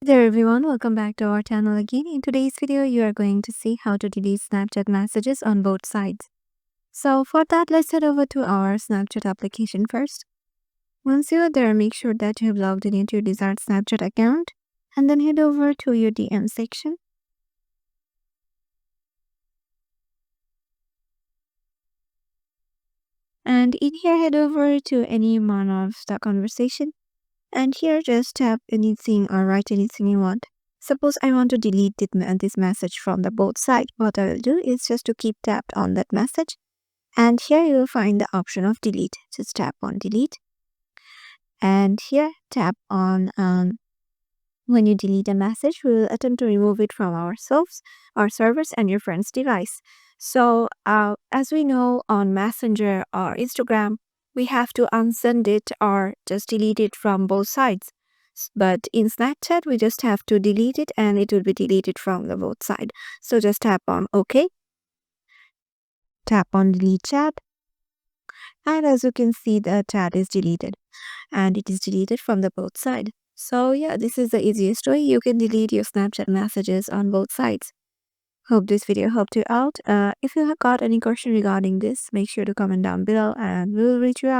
There everyone, welcome back to our channel again. In today's video, you are going to see how to delete Snapchat messages on both sides. So for that, let's head over to our Snapchat application first. Once you are there, make sure that you have logged in into your desired Snapchat account and then head over to your DM section. And in here, head over to any one of the conversation. And here, just tap anything or write anything you want. Suppose I want to delete this message from the both sides. What I will do is just to keep tapped on that message. And here you will find the option of delete. Just tap on delete. And here tap on when you delete a message, we will attempt to remove it from ourselves, our servers, and your friend's device. So as we know on Messenger or Instagram, we have to unsend it or just delete it from both sides. But in Snapchat, we just have to delete it and it will be deleted from the both side. So just tap on OK. Tap on delete chat. And as you can see, the chat is deleted and it is deleted from the both side. So yeah, this is the easiest way you can delete your Snapchat messages on both sides. Hope this video helped you out. If you have got any question regarding this, make sure to comment down below and we will reach you out.